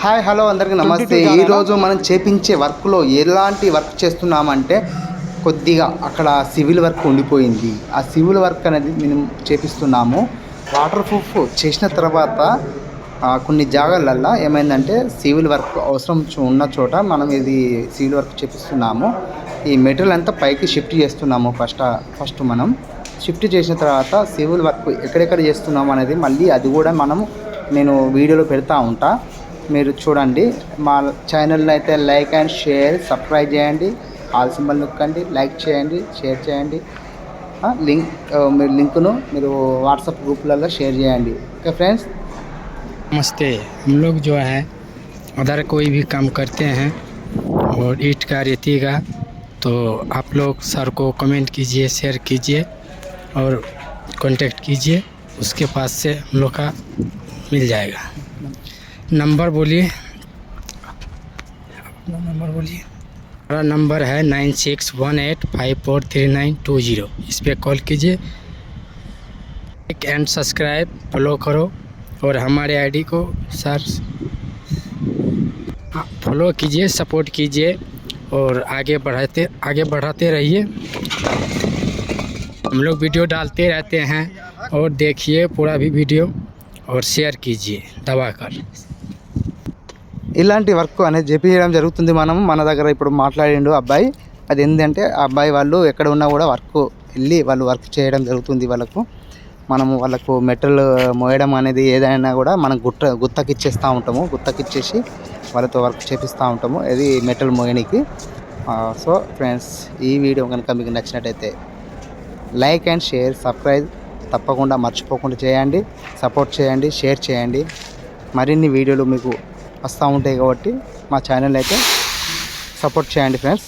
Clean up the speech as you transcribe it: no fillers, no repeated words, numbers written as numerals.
Hi hello అందరికీ నమస్తే. ఈరోజు మనం చేపించే వర్క్లో ఎలాంటి వర్క్ చేస్తున్నామంటే కొద్దిగా అక్కడ సివిల్ వర్క్ ఉండిపోయింది. ఆ సివిల్ వర్క్ అనేది మేము చేపిస్తున్నాము. వాటర్ ప్రూఫ్ చేసిన తర్వాత కొన్ని జాగాలల్లో ఏమైందంటే సివిల్ వర్క్ అవసరం ఉన్న చోట మనం ఇది సివిల్ వర్క్ చేపిస్తున్నాము. ఈ మెటీరియల్ అంతా పైకి షిఫ్ట్ చేస్తున్నాము. ఫస్ట్ మనం షిఫ్ట్ చేసిన తర్వాత సివిల్ వర్క్ ఎక్కడెక్కడ చేస్తున్నాము అనేది మళ్ళీ అది కూడా నేను వీడియోలో పెడతా ఉంటా. మీరు చూడండి. మా ఛానల్ని అయితే లైక్ అండ్ షేర్ సబ్స్క్రైబ్ చేయండి. ఆల్ సింబల్ నొక్కండి, లైక్ చేయండి, షేర్ చేయండి. మీరు లింకును మీరు వాట్సాప్ గ్రూప్లలో షేర్ చేయండి. Okay friends. नमस्ते। हम लोग जो है अदर कोई भी काम करते हैं और ईंट का रेती का, तो आप लोग सर को कमेंट कीजिए, शेयर कीजिए और कांटेक्ट कीजिए। उसके पास से हम लोग का मिल जाएगा। नंबर बोलिए, अपना नंबर बोलिए। हमारा नंबर है 9618543920। इस पर कॉल कीजिए। लाइक एंड सब्सक्राइब फॉलो करो और हमारे आईडी को सर फॉलो कीजिए, सपोर्ट कीजिए और आगे बढ़ाते रहिए। हम लोग वीडियो डालते रहते हैं और देखिए पूरा भी वीडियो और शेयर कीजिए दबाकर। ఇలాంటి వర్క్ అనేది చేపించడం జరుగుతుంది. మన దగ్గర ఇప్పుడు మాట్లాడిండు అబ్బాయి. అది ఏంటంటే ఆ అబ్బాయి వాళ్ళు ఎక్కడ ఉన్నా కూడా వాళ్ళు వర్క్ చేయడం జరుగుతుంది. వాళ్ళకు మెటల్ మోయడం అనేది ఏదైనా కూడా మనం గుత్తకిచ్చేస్తూ ఉంటాము. గుత్తకిచ్చేసి వాళ్ళతో వర్క్ చేపిస్తూ ఉంటాము. ఇది మెటల్ మోయడానికి. సో ఫ్రెండ్స్, ఈ వీడియో కనుక మీకు నచ్చినట్టయితే లైక్ అండ్ షేర్ సబ్స్క్రైబ్ తప్పకుండా మర్చిపోకుండా చేయండి. సపోర్ట్ చేయండి, షేర్ చేయండి. మరిన్ని వీడియోలు మీకు వస్తూ ఉంటాయి కాబట్టి మా ఛానల్ అయితే సపోర్ట్ చేయండి ఫ్రెండ్స్.